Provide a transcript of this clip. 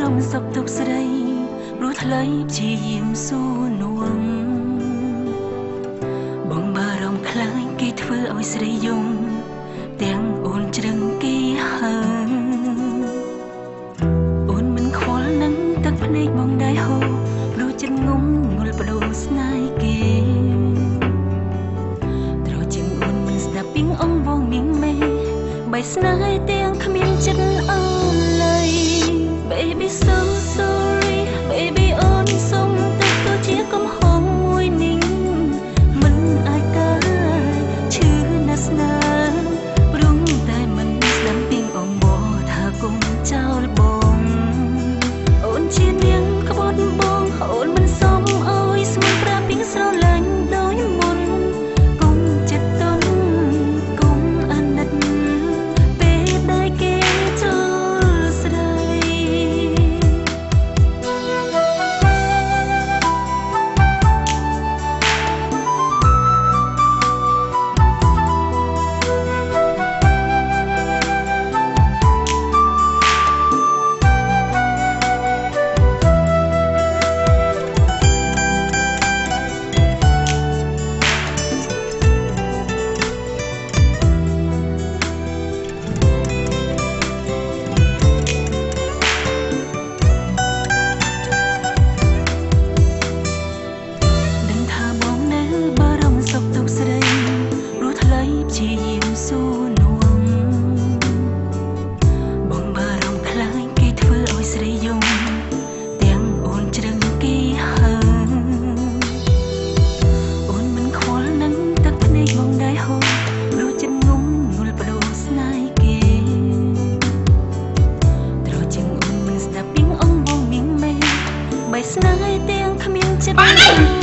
រំសុខទុក្ខស្រីព្រោះថ្លៃព្យាយាមស៊ូនួងបងបារម្ភខ្លាចគេធ្វើឲ្យស្រីយំទាំងអូនជ្រឹងគេហើអូនមិនខ្វល់នឹងទឹកភ្នែកបងដែរហូរព្រោះចិត្តងំងល់បដូរស្នេហ៍គេត្រូវជាងអូនមិនស្ដាប់ពីងអងវងមីងមេបីស្នេហ៍ទាំងគ្មានចិត្តអើល័យ Baby so sorry baby អូនសុំទៅទៅជាកំហុសមួយនេះមិនអាចកើតឈឺណាស់ស្នាព្រមតែមិនស្ដាប់ពីងអងបោថាគុំចោលបងអូនជានាងក្បត់បងអូនមិនសុំឲ្យស្មោះប្រាប់ពីងស្រឡាញ់ដោយមុនគុំចិត្តទន់គុំអាណិតពេលដែលគេចូលស្រីជាយាមស៊ូនួងបងបារម្ភខ្លាចគេធ្វើឲ្យស្រីយំទាំងអូនជ្រឹងគេហើអូនមិនខ្វល់នឹងទឹកភ្នែកបងដែរហូរព្រោះចិត្តងំងល់បដូរស្នេហ៍គេត្រូវជាងអូនមិនស្ដាប់ពីងអងបងមីងមេបីស្នេហ៍ទាំងគ្មានចិត្ត